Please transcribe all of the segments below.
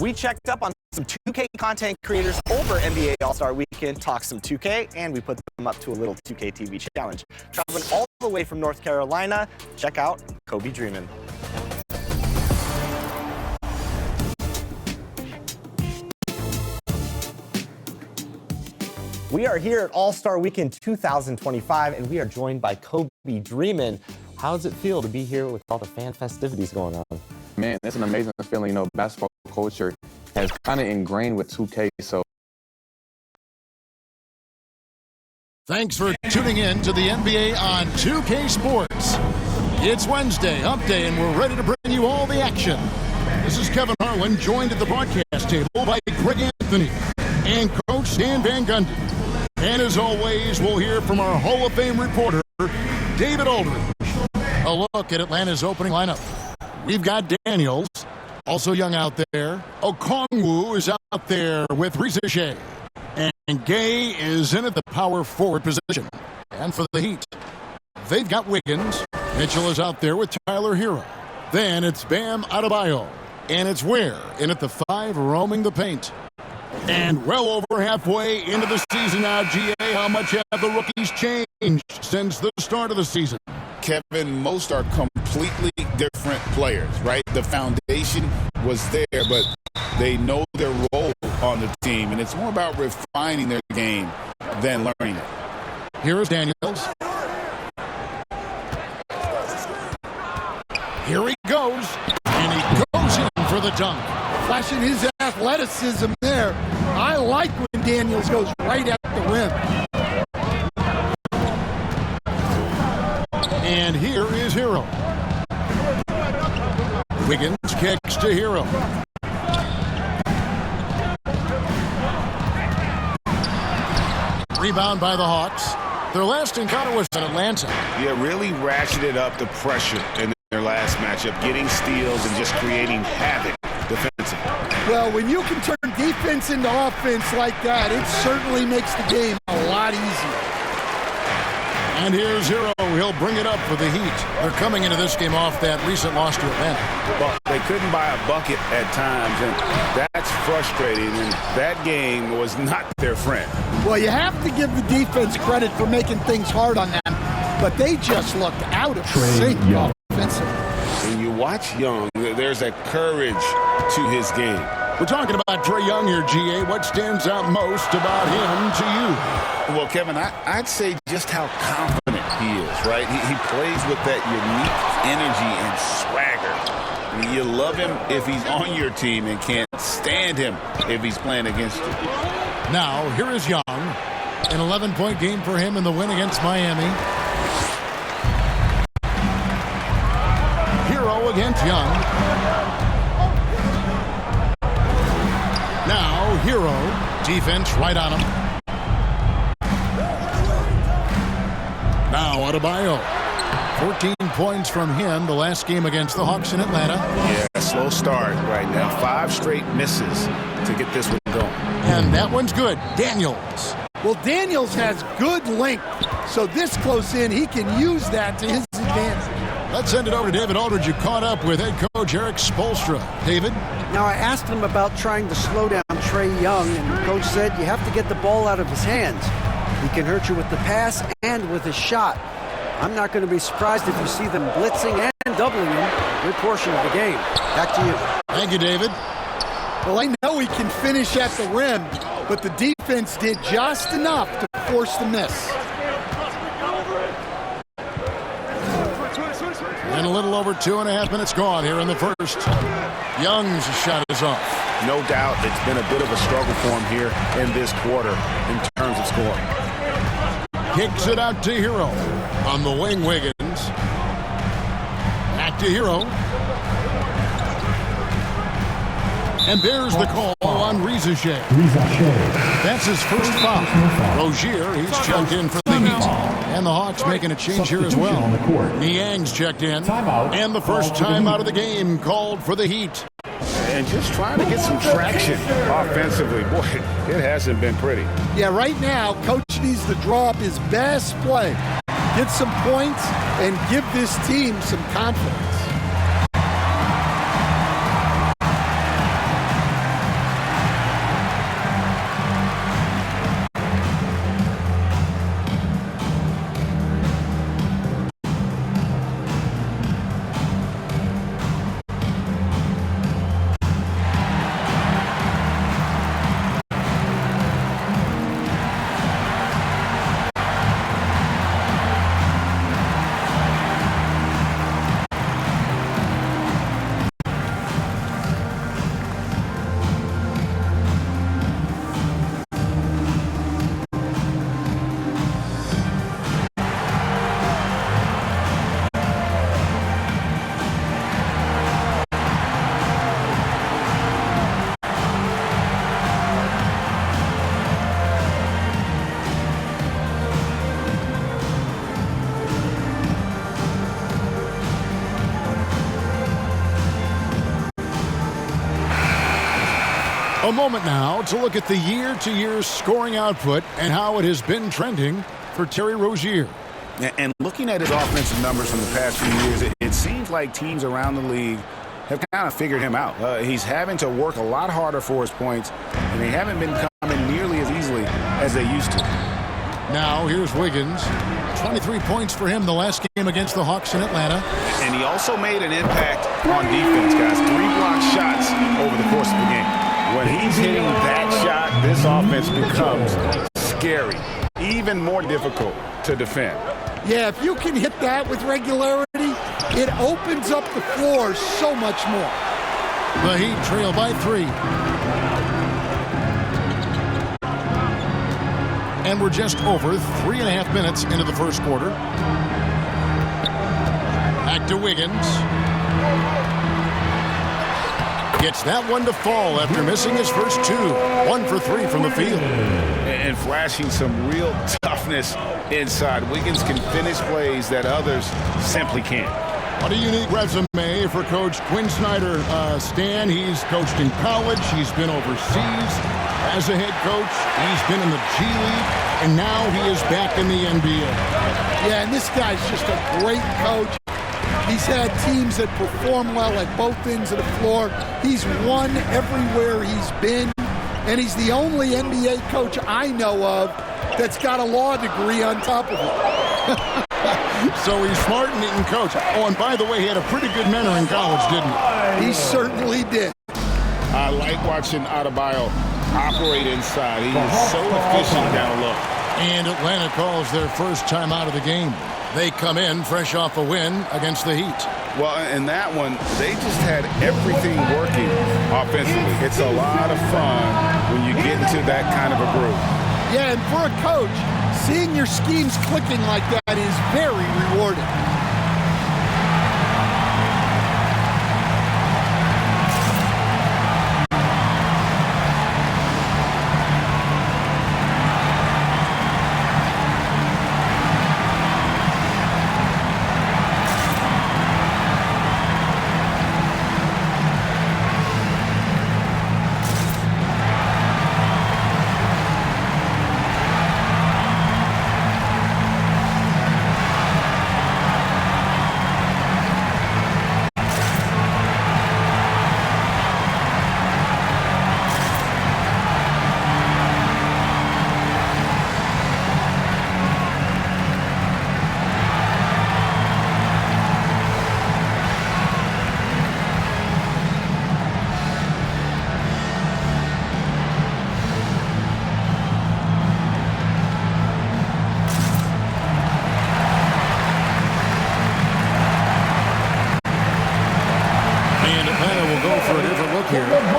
We checked up on some 2K content creators over NBA All-Star Weekend, talked some 2K, and we put them up to a little 2K TV challenge. Traveling all the way from North Carolina, check out Kobe Dreamin'. We are here at All-Star Weekend 2025, and we are joined by Kobe Dreamin'. How does it feel to be here with all the fan festivities going on? Man, it's an amazing feeling. You know, basketball culture has kind of ingrained with 2K, so. Thanks for tuning in to the NBA on 2K Sports. It's Wednesday, Hump Day, and we're ready to bring you all the action. This is Kevin Harlan, joined at the broadcast table by Greg Anthony and Coach Dan Van Gundy. And as always, we'll hear from our Hall of Fame reporter, David Aldridge. A look at Atlanta's opening lineup. We've got Daniels, also young out there. Okongwu is out there with Risa Shea. And Gay is in at the power forward position. And for the Heat, they've got Wiggins. Mitchell is out there with Tyler Hero. Then it's Bam Adebayo. And it's Ware in at the 5, roaming the paint. And well over halfway into the season now, GA, how much have the rookies changed since the start of the season? Kevin, most are completely different players, right? The foundation was there, but they know their role on the team, and it's more about refining their game than learning it. Here is Daniels. Here he goes, and he goes in for the dunk. Flashing his athleticism there. I like when Daniels goes right at the rim. And here is Hero. Wiggins kicks to Hero. Rebound by the Hawks. Their last encounter was in Atlanta. Yeah, really ratcheted up the pressure in their last matchup, getting steals and just creating havoc defensively. Well, when you can turn defense into offense like that, it certainly makes the game a lot easier. And here's Hero. He'll bring it up for the Heat. They're coming into this game off that recent loss to Atlanta. Well, they couldn't buy a bucket at times, and that's frustrating, and that game was not their friend. Well, you have to give the defense credit for making things hard on them, but they just looked out of sync offensively. When you watch Young, there's a courage to his game. We're talking about Trae Young here, GA. What stands out most about him to you? Well, Kevin, I'd say just how confident he is, right? He plays with that unique energy and swagger. I mean, you love him if he's on your team and can't stand him if he's playing against you. Now, here is Young. An 11-point game for him in the win against Miami. Hero against Young. Now, Hero. Defense right on him. Now, Adebayo. 14 points from him the last game against the Hawks in Atlanta. Yeah, slow start right now. 5 straight misses to get this one going. And that one's good. Daniels. Well, Daniels has good length, so this close in, he can use that to his advantage. Let's send it over to David Aldridge. You caught up with head coach Eric Spoelstra. David? Now, I asked him about trying to slow down Trae Young, and the coach said you have to get the ball out of his hands. He can hurt you with the pass and with his shot. I'm not going to be surprised if you see them blitzing and doubling him a good portion of the game. Back to you. Thank you, David. Well, I know he can finish at the rim, but the defense did just enough to force the miss. And a little over 2.5 minutes gone here in the first. Young's shot is off. No doubt it's been a bit of a struggle for him here in this quarter in terms of scoring. Kicks it out to Hero. On the wing, Wiggins. Back to Hero. And there's the call on Risa Shea. That's his first foul. Rozier, he's checked in for the Heat. And the Hawks making a change here as well. Niang's checked in. And the first time out of the game called for the Heat. And just trying to get some traction offensively. Boy, it hasn't been pretty. Yeah, right now, Coach needs to draw up his best play. Get some points and give this team some confidence. A moment now to look at the year-to-year scoring output and how it has been trending for Terry Rozier. And looking at his offensive numbers from the past few years, it seems like teams around the league have kind of figured him out. He's having to work a lot harder for his points, and they haven't been coming nearly as easily as they used to. Now here's Wiggins. 23 points for him the last game against the Hawks in Atlanta. And he also made an impact on defense, guys. 3 block shots over the course of the game. When he's hitting that shot, this offense becomes scary, even more difficult to defend. Yeah, if you can hit that with regularity, it opens up the floor so much more. The Heat trail by 3. And we're just over 3.5 minutes into the first quarter. Back to Wiggins. Gets that one to fall after missing his first 2. 1 for 3 from the field. And flashing some real toughness inside. Wiggins can finish plays that others simply can't. What a unique resume for Coach Quinn Snyder. Stan, he's coached in college. He's been overseas as a head coach. He's been in the G League, and now he is back in the NBA. Yeah, and this guy's just a great coach. He's had teams that perform well at both ends of the floor. He's won everywhere he's been, and he's the only NBA coach I know of that's got a law degree on top of it. So he's smart and he can coach. Oh, and by the way, he had a pretty good mentor in college, didn't he? He certainly did. I like watching Adebayo operate inside. He is so efficient down low. And Atlanta calls their first time out of the game. They come in fresh off a win against the Heat. Well, in that one, they just had everything working offensively. It's a lot of fun when you get into that kind of a groove. Yeah, and for a coach, seeing your schemes clicking like that is very rewarding.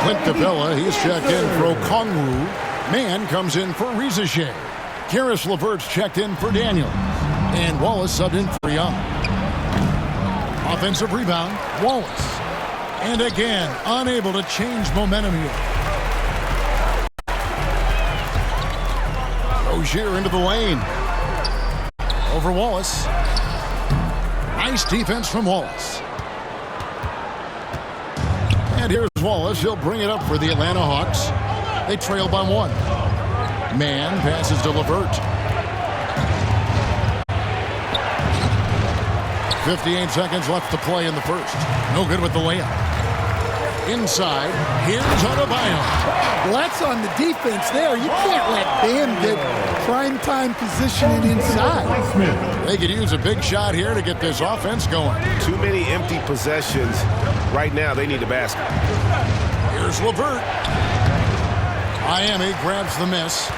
Clint Capella, he's checked in for Okongwu. Mann comes in for Rizache. Karis LeVert's checked in for Daniels. And Wallace subbed in for Young. Offensive rebound, Wallace. And again, unable to change momentum here. Rozier into the lane. Over Wallace. Nice defense from Wallace. And here's Wallace. He'll bring it up for the Atlanta Hawks. They trail by 1. Mann passes to LeVert. 58 seconds left to play in the first. No good with the layup. Inside, here's Adebayo. Well, that's on the defense there. You can't let Bam get primetime positioning inside. They could use a big shot here to get this offense going. Too many empty possessions. Right now, they need a basket. Here's LeVert. Miami grabs the miss.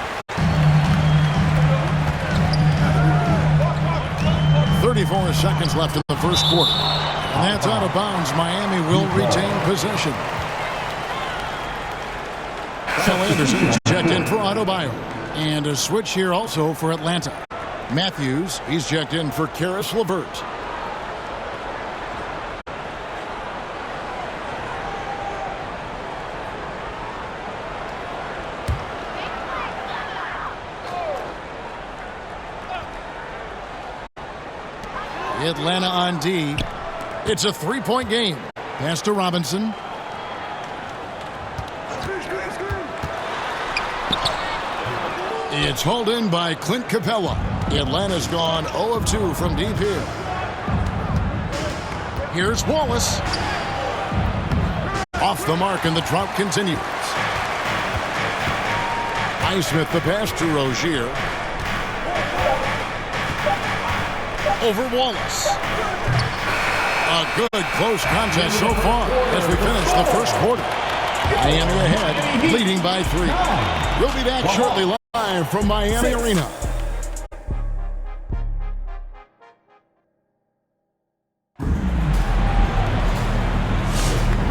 34 seconds left in the first quarter. And that's out of bounds. Miami will retain possession. Kyle Anderson checked in for Adebayo. And a switch here also for Atlanta. Matthews, he's checked in for Karis LeVert. Atlanta on D. It's a three-point game. Pass to Robinson. It's hauled in by Clint Capella. Atlanta's gone 0 of 2 from deep here. Here's Wallace. Off the mark, and the drought continues. Highsmith the pass to Rozier. Over Wallace. A good close contest so far as we finish the first quarter. Miami ahead, leading by 3. We'll be back shortly live from Miami Arena.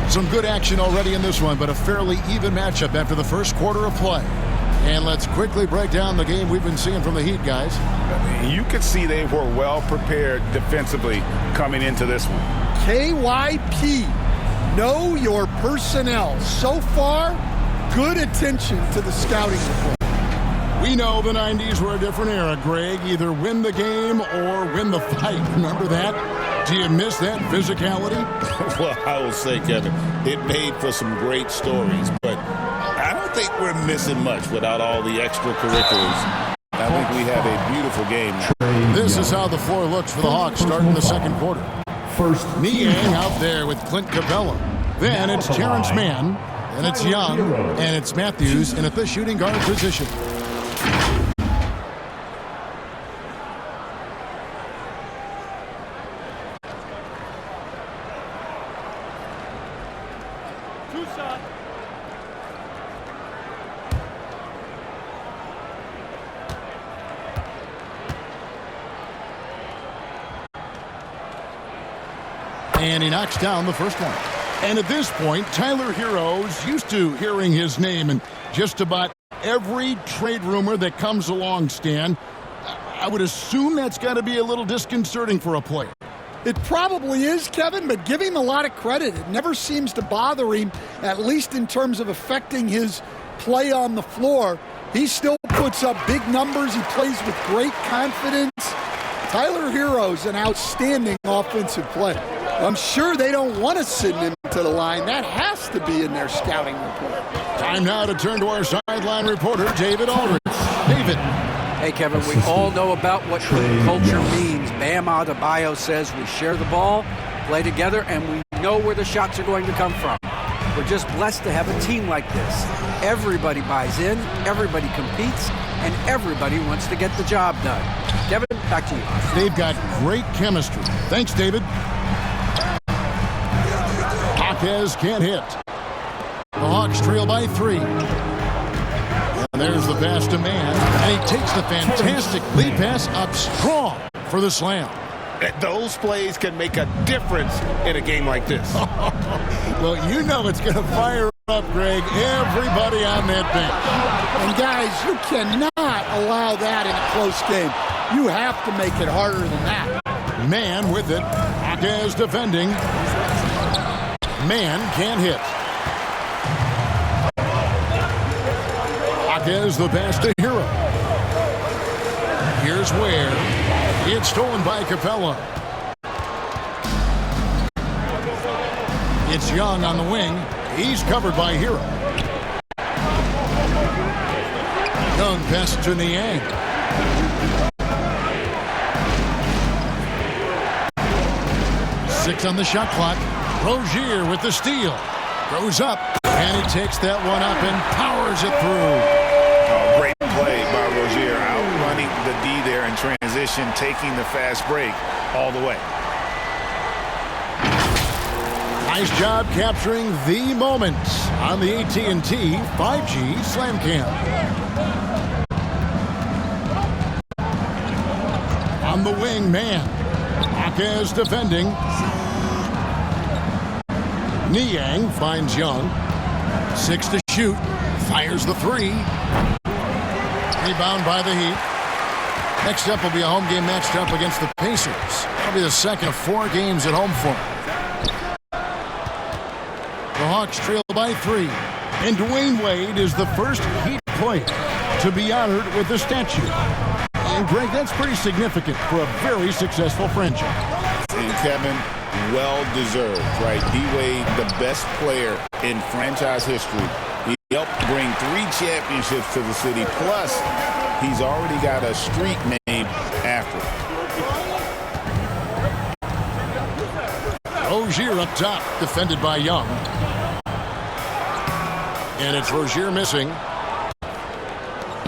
Some good action already in this one, but a fairly even matchup after the first quarter of play. And let's quickly break down the game we've been seeing from the Heat, guys. You could see they were well prepared defensively coming into this one. KYP, know your personnel. So far, good attention to the scouting report. We know the 90s were a different era, Greg. Either win the game or win the fight. Remember that? Do you miss that physicality? Well, I will say, Kevin, it made for some great stories, but I don't think we're missing much without all the extracurriculars. I think we have a beautiful game now. This is how the floor looks for the Hawks starting the second quarter. First, Niang out there with Clint Capella. Then it's Terrence Mann, and it's Young, and it's Matthews in at the shooting guard position. And he knocks down the first one. And at this point, Tyler Herro's used to hearing his name in just about every trade rumor that comes along, Stan. I would assume that's got to be a little disconcerting for a player. It probably is, Kevin, but give him a lot of credit. It never seems to bother him, at least in terms of affecting his play on the floor. He still puts up big numbers. He plays with great confidence. Tyler Herro's an outstanding offensive player. I'm sure they don't want to send him to the line. That has to be in their scouting report. Time now to turn to our sideline reporter, David Aldridge. David. Hey, Kevin, we all know about what team culture means. Bam Adebayo says we share the ball, play together, and we know where the shots are going to come from. We're just blessed to have a team like this. Everybody buys in, everybody competes, and everybody wants to get the job done. Kevin, back to you. They've got great chemistry. Thanks, David. Hawkes can't hit. The Hawks trail by 3. And there's the pass to Mann. And he takes the fantastic lead pass up strong for the slam. Those plays can make a difference in a game like this. Well, you know it's going to fire up, Greg, everybody on that bench. And guys, you cannot allow that in a close game. You have to make it harder than that. Mann with it. Hawkes defending. Mann can't hit. Hawkes the pass to Herro. Here's where it's stolen by Capella. It's Young on the wing. He's covered by Herro. Young pass to Niang. Six on the shot clock. Rozier with the steal. Goes up, and he takes that one up and powers it through. Oh, great play by Rozier, outrunning the D there in transition, taking the fast break all the way. Nice job capturing the moments on the AT&T 5G Slam Cam. On the wing, Mann. Hawkes defending. Niang finds Young. 6 to shoot. Fires the 3. Rebound by the Heat. Next up will be a home game matched up against the Pacers. That'll be the second of 4 games at home for them. The Hawks trail by 3. And Dwayne Wade is the first Heat player to be honored with a statue. And Greg, that's pretty significant for a very successful franchise. And Kevin, well deserved, right? D-Wade, the best player in franchise history. He helped bring 3 championships to the city. Plus, he's already got a street named after him. Rozier up top, defended by Young. And it's Rozier missing.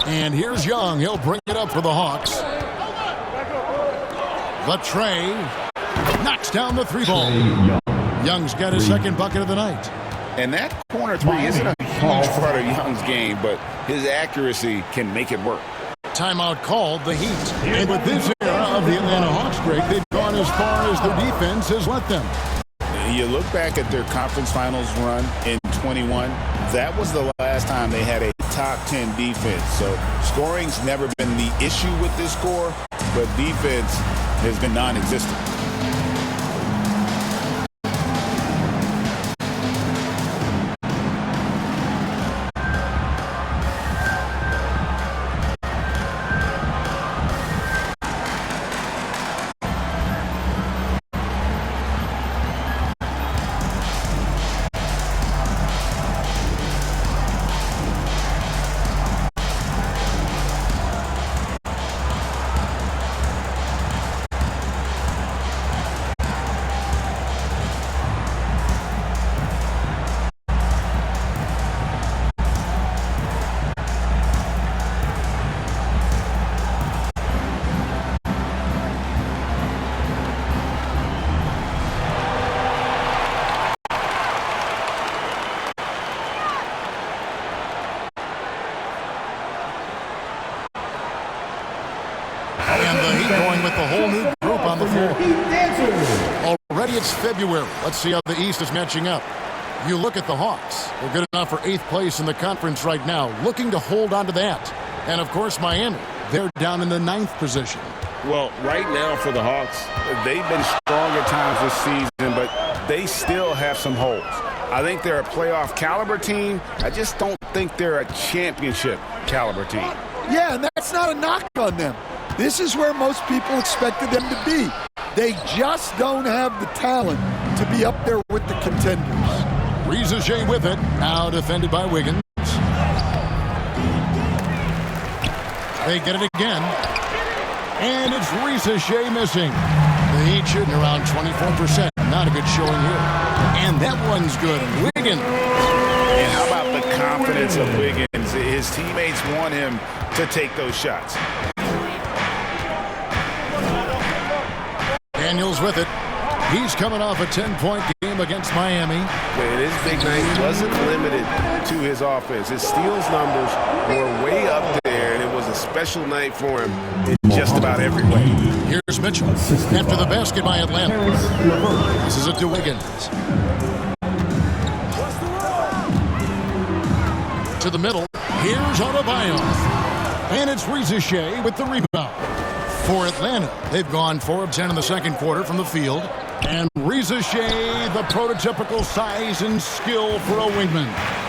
And here's Young. He'll bring it up for the Hawks. Latrey knocks down the 3-ball. Young's got his second bucket of the night. And that corner 3 isn't a huge part of Young's game, but his accuracy can make it work. Timeout called, the Heat. And with this era of the Atlanta Hawks streak, they've gone as far as their defense has let them. You look back at their conference finals run in 21, that was the last time they had a top 10 defense. So scoring's never been the issue with this score, but defense has been non-existent. The whole new group on the floor. Already it's February. Let's see how the East is matching up. You look at the Hawks. They're good enough for 8th place in the conference right now, looking to hold on to that. And, of course, Miami. They're down in the 9th position. Well, right now for the Hawks, they've been strong at times this season, but they still have some holes. I think they're a playoff caliber team. I just don't think they're a championship caliber team. Yeah, and that's not a knock on them. This is where most people expected them to be. They just don't have the talent to be up there with the contenders. Riza with it. Now defended by Wiggins. They get it again. And it's Riza missing. The Heat shooting around 24%. Not a good showing here. And that one's good. Wiggins. And how about the confidence of Wiggins? His teammates want him to take those shots. Daniels with it. He's coming off a 10-point game against Miami. And his big night wasn't limited to his offense. His steals numbers were way up there, and it was a special night for him in just about every way. Here's Mitchell after the basket by Atlanta. This is it to Wiggins. To the middle. Here's Adebayo. And it's Riza with the rebound. For Atlanta, they've gone 4 of 10 in the second quarter from the field. And Riza the prototypical size and skill for a wingman.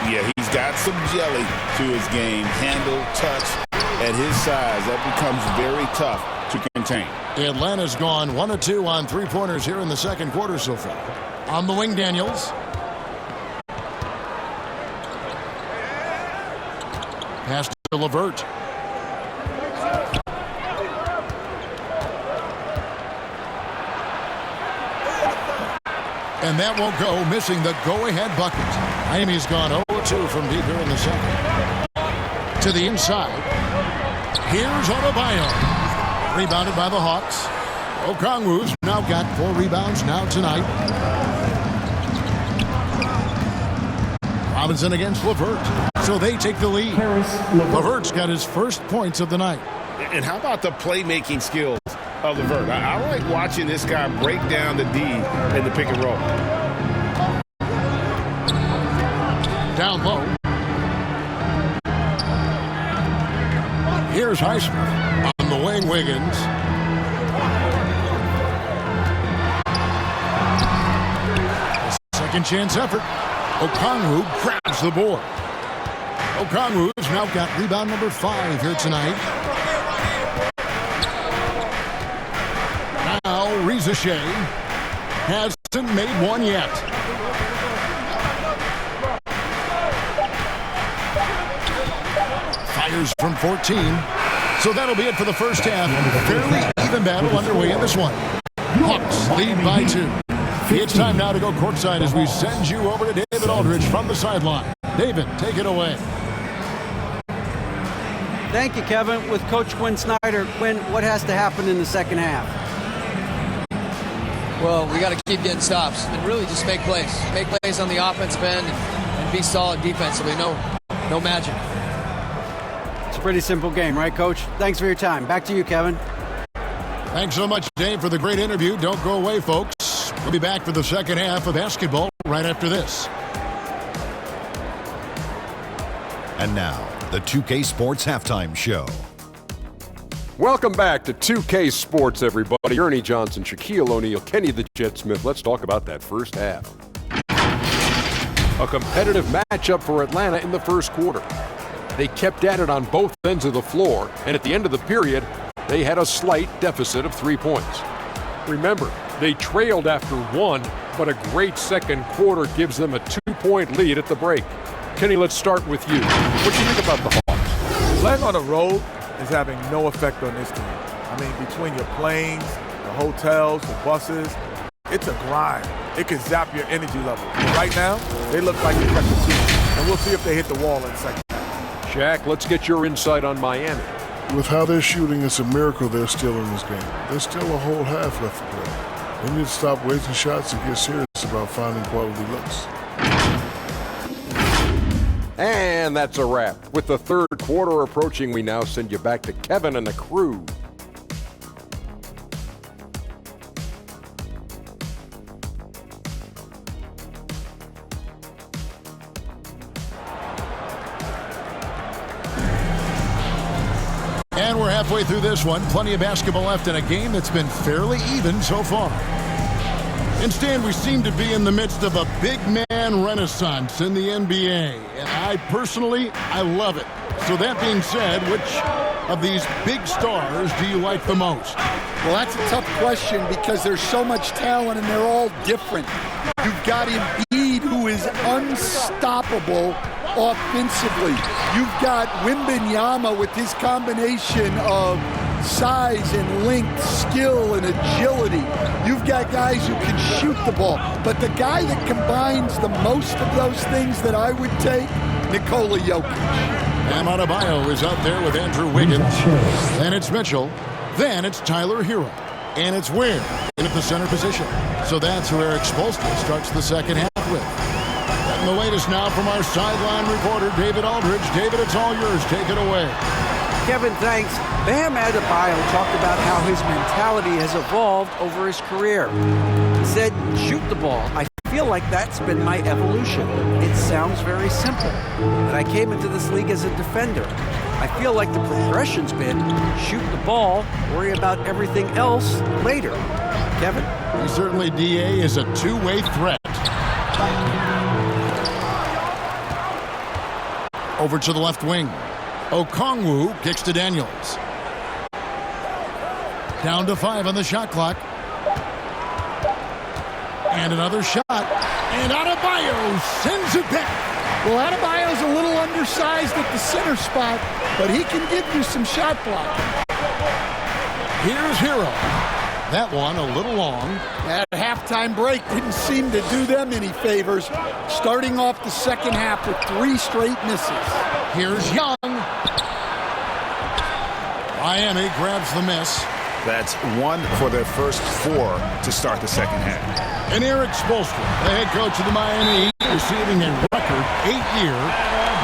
Yeah, he's got some jelly to his game. Handle, touch. At his size, that becomes very tough to contain. Atlanta's gone 1 of 2 on 3-pointers here in the second quarter so far. On the wing, Daniels. Pass to LeVert. And that won't go, missing the go-ahead bucket. Miami's gone 0-2 from deep here in the second. To the inside. Here's Adebayo. Rebounded by the Hawks. Okongwu's now got 4 rebounds now tonight. Robinson against LeVert. So they take the lead. LeVert's got his first points of the night. And how about the playmaking skills of LeVert? I like watching this guy break down the D in the pick and roll. Down low. Here's Highsmith on the wing. Wiggins. Second chance effort. Okongwu grabs the board. Okongwu's now got rebound number 5 here tonight. Now Riza hasn't made one yet. Fires from 14. So that'll be it for the first half. Fairly even battle underway in this one. Hawks lead by 2. It's time now to go courtside as we send you over to David Aldridge from the sideline. David, take it away. Thank you, Kevin. With Coach Quinn Snyder, Quinn, what has to happen in the second half? Well, we got to keep getting stops and really just make plays. Make plays on the offensive end and be solid defensively. No magic. It's a pretty simple game, right, Coach? Thanks for your time. Back to you, Kevin. Thanks so much, Dave, for the great interview. Don't go away, folks. We'll be back for the second half of basketball right after this. And now, the 2K Sports Halftime Show. Welcome back to 2K Sports, everybody. Ernie Johnson, Shaquille O'Neal, Kenny the Jet Smith. Let's talk about that first half. A competitive matchup for Atlanta in the first quarter. They kept at it on both ends of the floor, and at the end of the period, they had a slight deficit of 3 points. Remember, they trailed after 1, but a great second quarter gives them a 2-point lead at the break. Kenny, let's start with you. What do you think about the Hawks? Playing on the road is having no effect on this team. I mean, between your planes, the hotels, the buses, it's a grind. It can zap your energy level. But right now, they look like they're the team. And we'll see if they hit the wall in a second. Shaq, let's get your insight on Miami. With how they're shooting, it's a miracle they're still in this game. There's still a whole half left to play. They need to stop wasting shots and get serious about finding quality looks. And that's a wrap. With the third quarter approaching, we now send you back to Kevin and the crew. And we're halfway through this one. Plenty of basketball left in a game that's been fairly even so far. Instead, we seem to be in the midst of a big man renaissance in the NBA. And I love it. So that being said, which of these big stars do you like the most? Well, that's a tough question because there's so much talent and they're all different. You've got Embiid, who is unstoppable offensively. You've got Wembanyama with his combination of size and length, skill and agility. You've got guys who can shoot the ball. But the guy that combines the most of those things that I would take, Nikola Jokic. Bam Adebayo is out there with Andrew Wiggins. Then it's Mitchell. Then it's Tyler Hero. And it's Ware in at the center position. So that's who Eric Spoelstra starts the second half with. And the latest now from our sideline reporter, David Aldridge. David, it's all yours. Take it away. Kevin, thanks. Bam Adebayo talked about how his mentality has evolved over his career. He said, shoot the ball. I feel like that's been my evolution. It sounds very simple. But I came into this league as a defender. I feel like the progression's been shoot the ball, worry about everything else later. Kevin? Certainly, DA is a two-way threat. Over to the left wing. Okongwu kicks to Daniels. Down to 5 on the shot clock. And another shot. And Adebayo sends it back. Well, Adebayo's a little undersized at the center spot, but he can give you some shot blocking. Here's Hero. That one a little long. That halftime break didn't seem to do them any favors, starting off the second half with 3 straight misses. Here's Young. Miami grabs the miss. That's 1 for their first 4 to start the second half. And Eric Spoelstra, the head coach of the Miami Heat, receiving a record 8-year,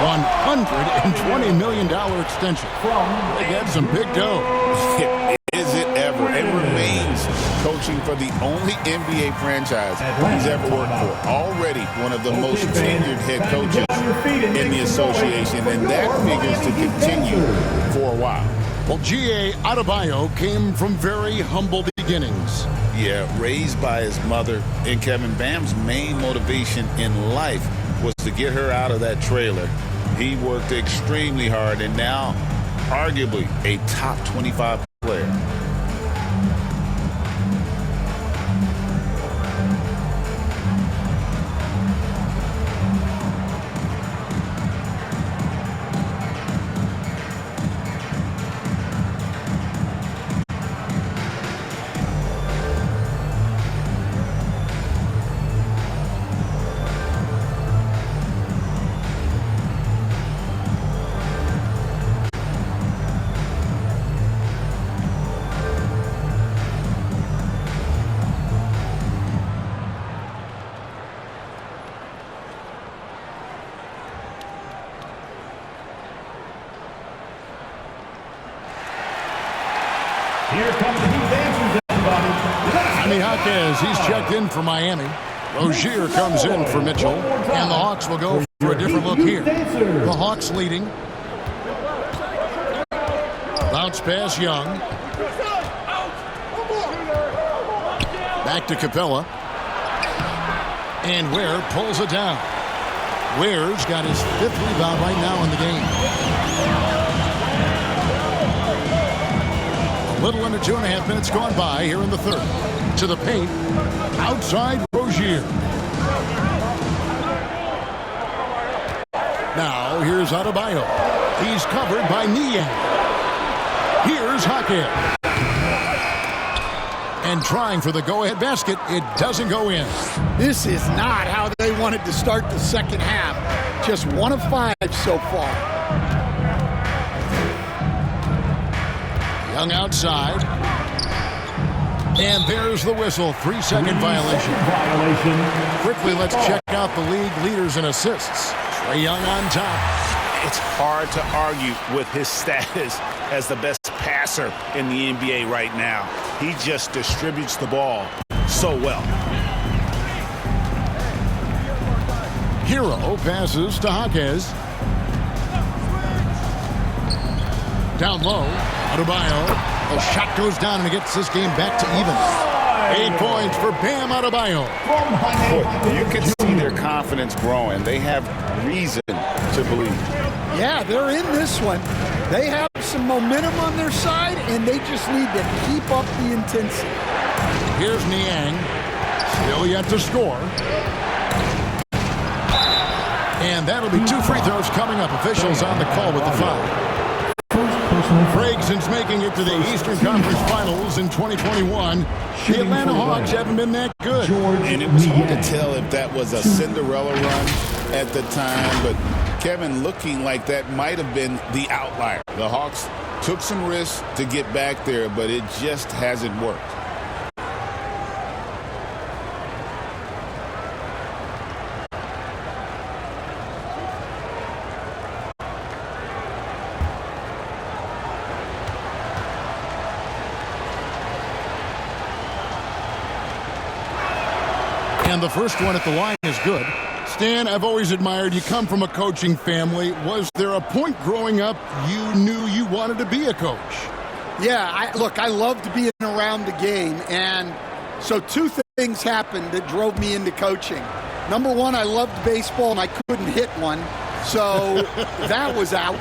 $120 million extension. They get some big dough. Is it ever? It remains coaching for the only NBA franchise he's ever worked for. Already one of the most tenured head coaches in the association, and that figures to continue for a while. Well, G.A. Adebayo came from very humble beginnings. Yeah, raised by his mother. And Kevin, Bam's main motivation in life was to get her out of that trailer. He worked extremely hard and now arguably a top 25 player. Sammy Jaquez, he's checked in for Miami. Rozier comes in for Mitchell. And the Hawks will go for a different look here. The Hawks leading. Bounce pass, Young. Back to Capella. And Ware pulls it down. Ware's got his 5th rebound right now in the game. A little under 2.5 minutes gone by here in the third. To the paint. Outside Rozier. Now here's Adebayo. He's covered by Niang. Here's Jaquez. And trying for the go-ahead basket, it doesn't go in. This is not how they wanted to start the second half. Just 1 of 5 so far. Young outside. And there's the whistle. 3-second violation. Quickly, let's check out the league leaders in assists. Trae Young on top. It's hard to argue with his status as the best passer in the NBA right now. He just distributes the ball so well. Hero passes to Jaquez. Down low. Adebayo. The shot goes down and it gets this game back to even. 8 points for Bam Adebayo. You can see their confidence growing. They have reason to believe. Yeah, they're in this one. They have some momentum on their side, and they just need to keep up the intensity. Here's Niang. Still yet to score. And that'll be 2 free throws coming up. Officials on the call with the foul. Since making it to the Eastern Conference Finals in 2021, the Atlanta Hawks haven't been that good. And it was hard to tell if that was a Cinderella run at the time, but Kevin, looking like that might have been the outlier. The Hawks took some risks to get back there, but it just hasn't worked. And the first one at the line is good. Stan, I've always admired you. Come from a coaching family. Was there a point growing up you knew you wanted to be a coach? Yeah, I loved being around the game. And so 2 things happened that drove me into coaching. Number 1, I loved baseball and I couldn't hit one. So that was out.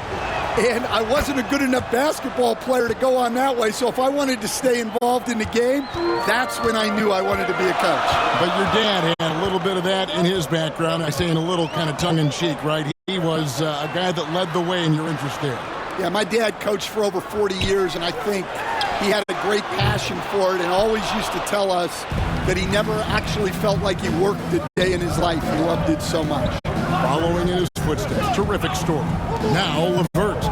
And I wasn't a good enough basketball player to go on that way. So if I wanted to stay involved in the game, that's when I knew I wanted to be a coach. But your dad had a little bit of that in his background. I say in a little kind of tongue-in-cheek, right? He was a guy that led the way in your interest there. Yeah, my dad coached for over 40 years, and I think he had a great passion for it and always used to tell us that he never actually felt like he worked a day in his life. He loved it so much. Following in his footsteps. Terrific story. Now LeVert.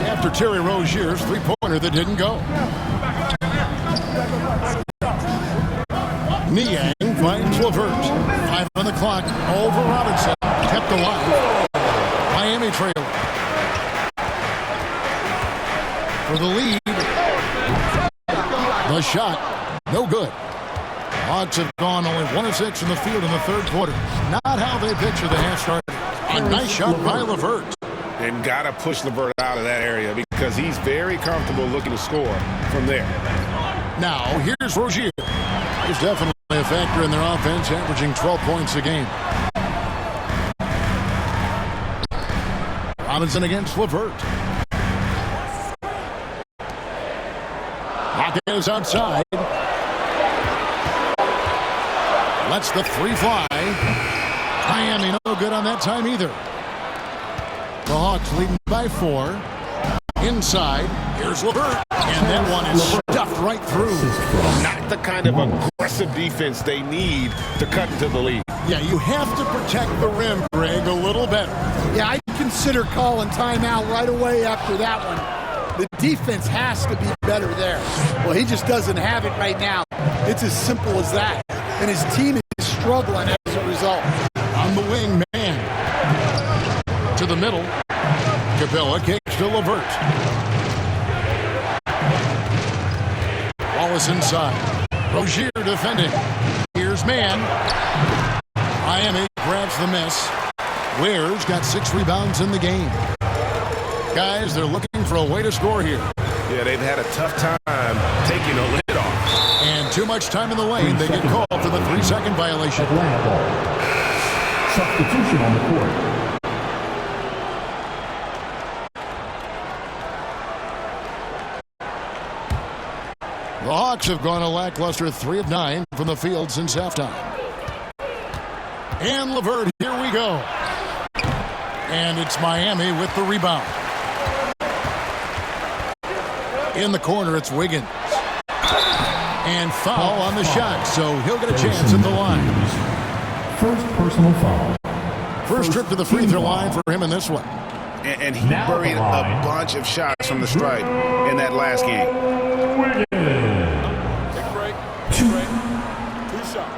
After Terry Rozier's 3-pointer that didn't go. Niang finds LeVert. 5 on the clock. Over Robinson. Kept alive. Miami trailing. For the lead. The shot. No good. Hawks have gone only 1 of 6 in the field in the third quarter. Not how they picture the half start. A nice shot by LeVert. And got to push LeVert out of that area because he's very comfortable looking to score from there. Now, here's Rozier. He's definitely a factor in their offense, averaging 12 points a game. Robinson against LeVert. Jaquez outside. Lets the 3 fly. Miami no good on that time either. The Hawks leading by 4. Inside, here's LeVert. And that one is stuffed right through. Not the kind of aggressive defense they need to cut into the lead. Yeah, you have to protect the rim, Greg, a little better. Yeah, I consider calling timeout right away after that one. The defense has to be better there. Well, he just doesn't have it right now. It's as simple as that. And his team is struggling as a result. On the wing, man. To the middle. Capella kicks to LeVert. Ball is inside. Rozier defending. Here's man. Miami grabs the miss. Ware's got 6 rebounds in the game. Guys, they're looking for a way to score here. Yeah, they've had a tough time taking a lid off. And too much time in the lane. They get called for the 3-second violation. Substitution on the court. The Hawks have gone a lackluster 3 of 9 from the field since halftime. And LeVert, here we go. And it's Miami with the rebound. In the corner, it's Wiggins. And foul on the shot, so he'll get a chance at the line. First personal foul. First trip to the free throw line for him in this one. And he buried a bunch of shots from the stripe in that last game. Take a break. Take a break. 2 shots.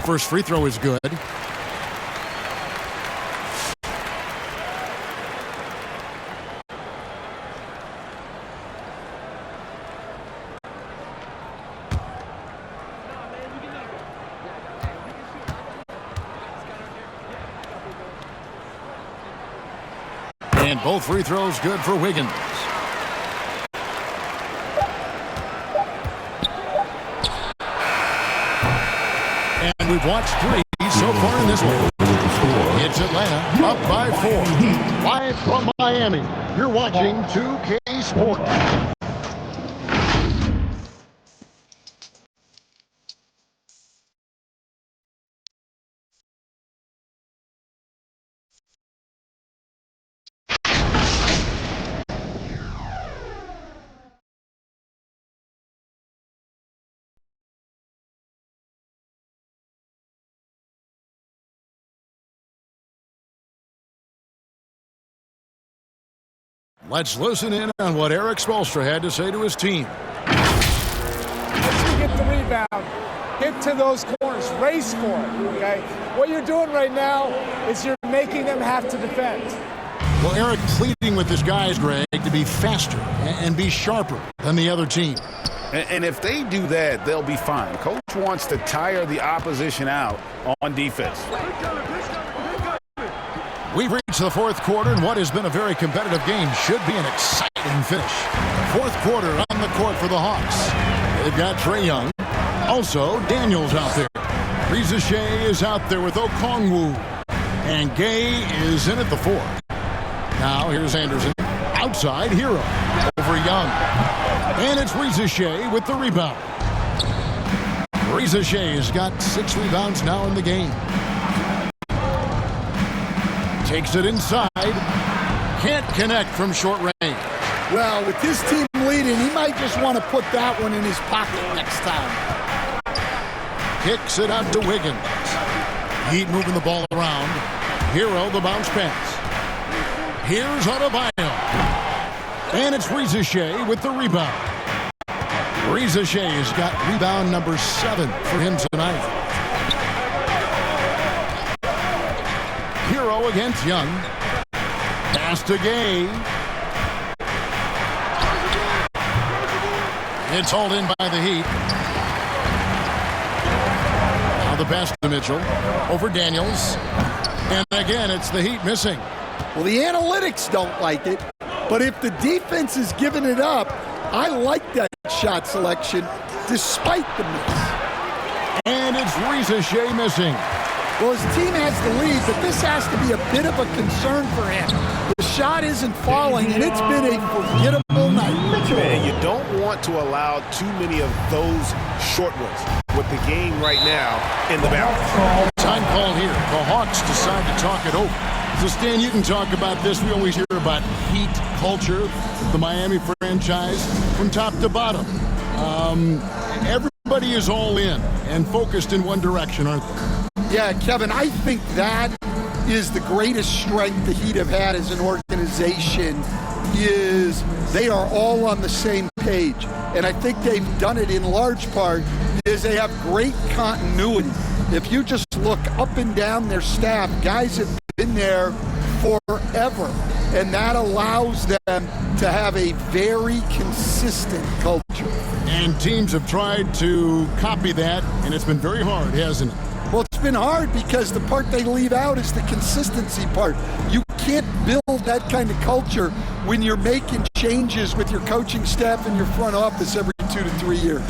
First free throw is good. And both free throws good for Wiggins. And we've watched 3 so far in this one. It's Atlanta up by 4. Live from Miami, you're watching 2K Sports. Let's listen in on what Eric Spoelstra had to say to his team. Once you get the rebound, get to those corners, race for it, okay? What you're doing right now is you're making them have to defend. Well, Eric pleading with his guys, Greg, to be faster and be sharper than the other team. And if they do that, they'll be fine. Coach wants to tire the opposition out on defense. We've reached the 4th quarter, and what has been a very competitive game should be an exciting finish. 4th quarter on the court for the Hawks. They've got Trae Young. Also, Daniels out there. Reza Shea is out there with Okongwu. And Gay is in at the 4. Now, here's Anderson. Outside, Hero over Young. And it's Reza Shea with the rebound. Reza Shea has got 6 rebounds now in the game. Takes it inside. Can't connect from short range. Well, with his team leading, he might just want to put that one in his pocket next time. Kicks it out to Wiggins. Heat moving the ball around. Hero, the bounce pass. Here's Adebayo. And it's Reza Shea with the rebound. Reza Shea has got rebound number 7 for him tonight. Hero against Young. Pass to Gay. It's hauled in by the Heat. Now the pass to Mitchell. Over Daniels. And again, it's the Heat missing. Well, the analytics don't like it, but if the defense is giving it up, I like that shot selection despite the miss. And it's Reza Shea missing. Well, his team has the lead, but this has to be a bit of a concern for him. The shot isn't falling, and it's been a forgettable night. Man, you don't want to allow too many of those short ones with the game right now in the balance. Time call here. The Hawks decide to talk it over. So, Stan, you can talk about this. We always hear about Heat culture, the Miami franchise, from top to bottom. Everybody is all in and focused in one direction, aren't they? Yeah, Kevin, I think that is the greatest strength the Heat have had as an organization, is they are all on the same page. And I think they've done it in large part because they have great continuity. If you just look up and down their staff, guys have been there forever, and that allows them to have a very consistent culture. And teams have tried to copy that, and it's been very hard, hasn't it? Well, it's been hard because the part they leave out is the consistency part. You can't build that kind of culture when you're making changes with your coaching staff and your front office every 2 to 3 years.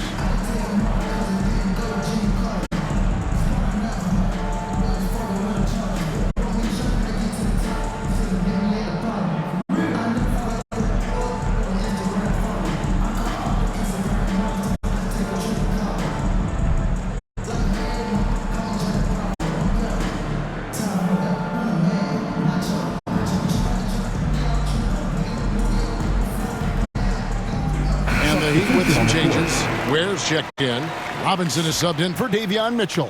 Ware's checked in. Robinson is subbed in for Davion Mitchell.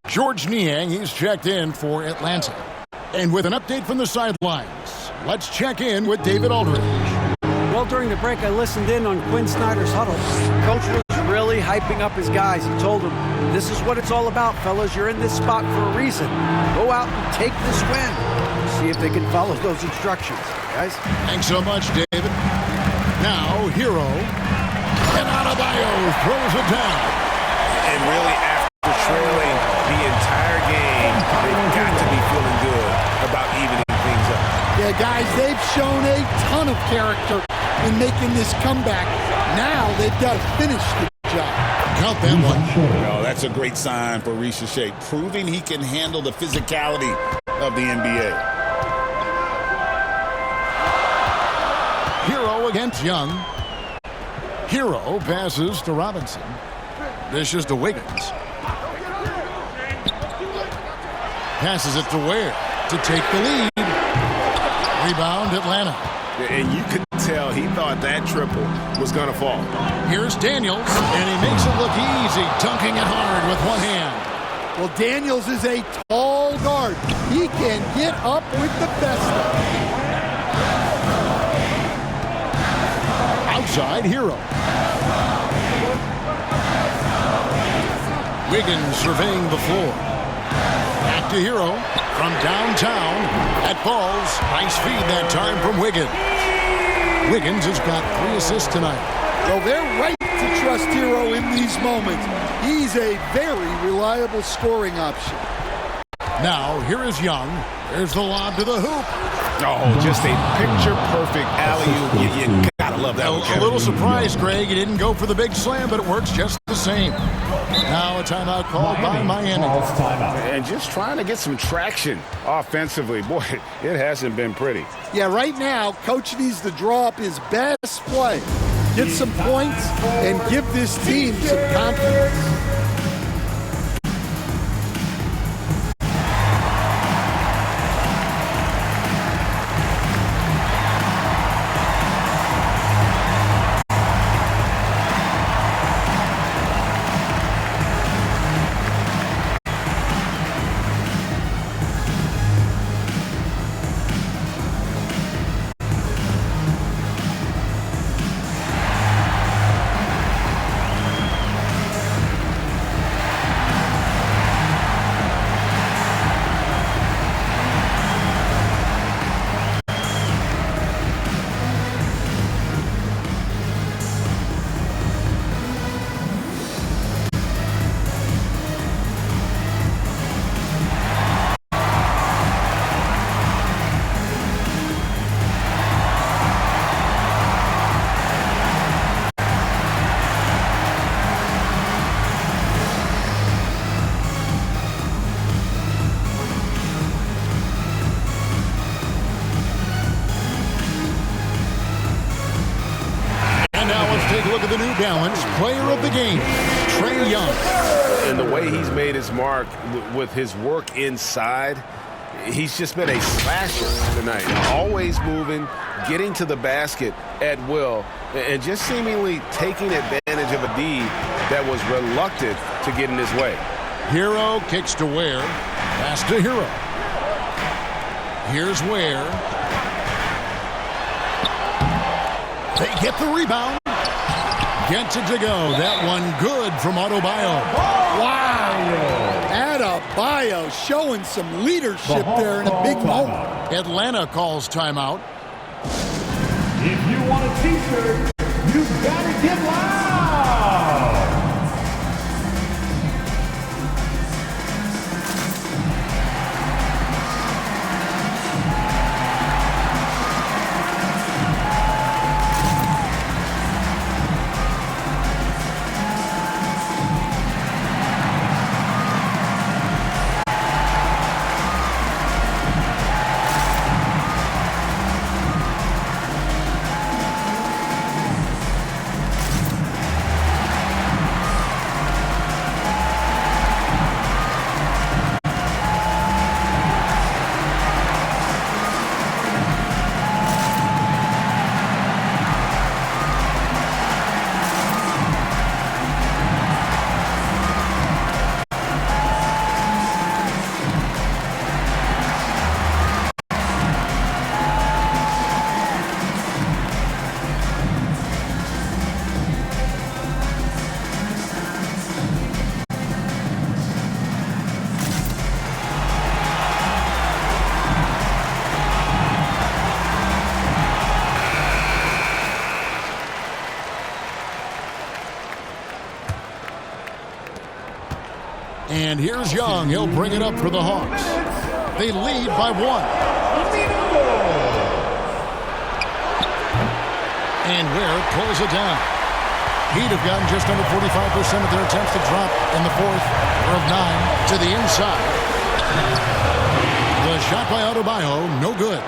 George Niang, he's checked in for Atlanta. And with an update from the sidelines, let's check in with David Aldridge. Well, during the break, I listened in on Quinn Snyder's huddle. Coach was really hyping up his guys. He told them, this is what it's all about, fellas. You're in this spot for a reason. Go out and take this win. See if they can follow those instructions, guys. Thanks so much, David. Now, Hero. And Adebayo throws it down. And really, after trailing the entire game, they've got to be feeling good about evening things up. Yeah, guys, they've shown a ton of character in making this comeback. Now they've got to finish the job. Count that one. No, that's a great sign for Richer, proving he can handle the physicality of the NBA. Hero against Young. Hero passes to Robinson. Dishes to Wiggins. Passes it to Ware to take the lead. Rebound Atlanta. And you could tell he thought that triple was going to fall. Here's Daniels, and he makes it look easy, dunking it hard with one hand. Well, Daniels is a tall guard. He can get up with the best of them. Outside Hero. Wiggins surveying the floor. Back to Hero from downtown. That falls. Nice feed that time from Wiggins. Wiggins has got 3 assists tonight. Well, they're right to trust Hero in these moments. He's a very reliable scoring option. Now, here is Young. There's the lob to the hoop. Oh, just a picture-perfect alley-oop. You gotta love that one, A little surprised, Greg. He didn't go for the big slam, but it works just the same. Now a timeout called by Miami. And just trying to get some traction offensively. Boy, it hasn't been pretty. Yeah, right now, Coach needs to draw up his best play. Get some points and give this team some confidence. Look at the New Balance player of the game, Trae Young. And the way he's made his mark with his work inside, he's just been a slasher tonight. Always moving, getting to the basket at will, and just seemingly taking advantage of a D that was reluctant to get in his way. Hero kicks to Ware. Pass to Hero. Here's Ware. They get the rebound. Gets it to go. That one good from Adebayo. Wow. Adebayo showing some leadership there in a big moment. Atlanta calls timeout. If you want a t-shirt, you've got to get loud. And here's Young. He'll bring it up for the Hawks. They lead by 1. And Ware pulls it down. He'd have gotten just under 45% of their attempts to drop in the fourth of 9 to the inside. The shot by Adebayo, no good.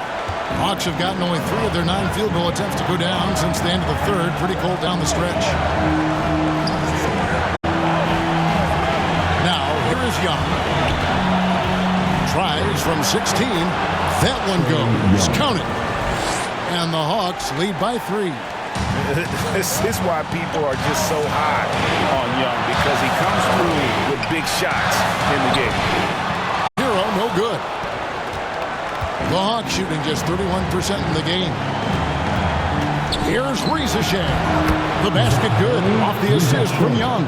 Hawks have gotten only 3 of their 9 field goal attempts to go down since the end of the third. Pretty cold down the stretch. Young tries from 16. That one goes. Count it. And the Hawks lead by 3. This is why people are just so high on Young, because he comes through with big shots in the game. Hero, no good. The Hawks shooting just 31% in the game. Here's Risacher. The basket good off the assist from Young.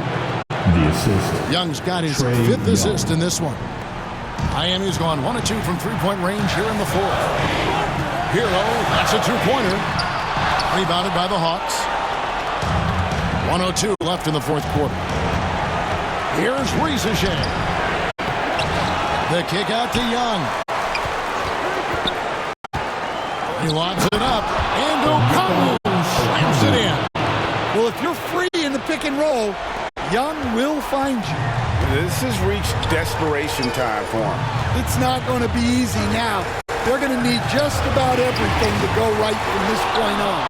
The assist. Young's got his 5th assist in this one. Miami's gone 1 of 2 from three-point range here in the fourth. Hero, that's a two-pointer. Rebounded by the Hawks. 1:02 left in the fourth quarter. Here's Risacher. The kick out to Young. He lobs it up. And O'Connell slams it in. Well, if you're free in the pick and roll, Young will find you. This has reached desperation time for him. It's not going to be easy now. They're going to need just about everything to go right from this point on.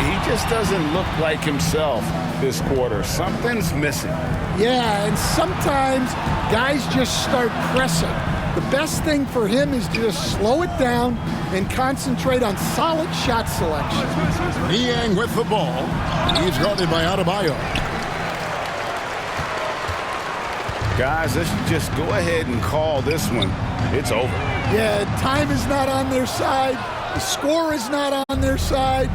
He just doesn't look like himself this quarter. Something's missing. Yeah, and sometimes guys just start pressing. The best thing for him is to just slow it down and concentrate on solid shot selection. Niang with the ball. He's guarded by Adebayo. Guys, let's just go ahead and call this one. It's over. Yeah, time is not on their side. The score is not on their side.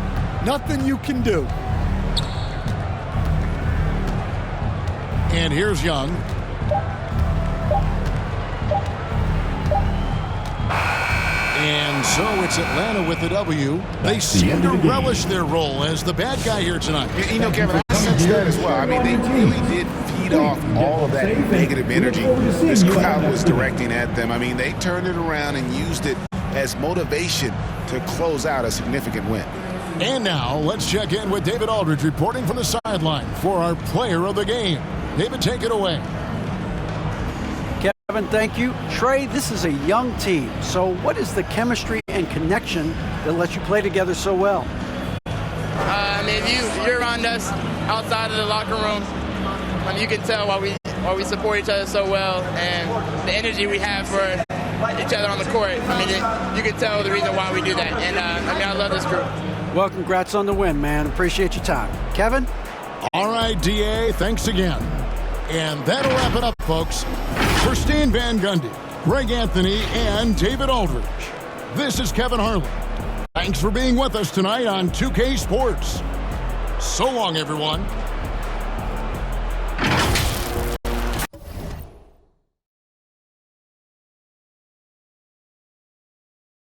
Nothing you can do. And here's Young. And so it's Atlanta with the W. They seem to relish their role as the bad guy here tonight. You know, Kevin, I sense that as well. I mean, they really did feed off all of that negative energy this crowd was directing at them. I mean, they turned it around and used it as motivation to close out a significant win. And now let's check in with David Aldridge reporting from the sideline for our player of the game. David, take it away. Kevin, thank you. Trey, this is a young team. So what is the chemistry and connection that lets you play together so well? I mean, if you're around us outside of the locker room, I mean, you can tell why we support each other so well and the energy we have for each other on the court. I mean, you can tell the reason why we do that. And I mean, I love this group. Well, congrats on the win, man. Appreciate your time. Kevin? All right, DA, thanks again. And that'll wrap it up, folks. For Stan Van Gundy, Greg Anthony, and David Aldridge, this is Kevin Harlan. Thanks for being with us tonight on 2K Sports. So long, everyone.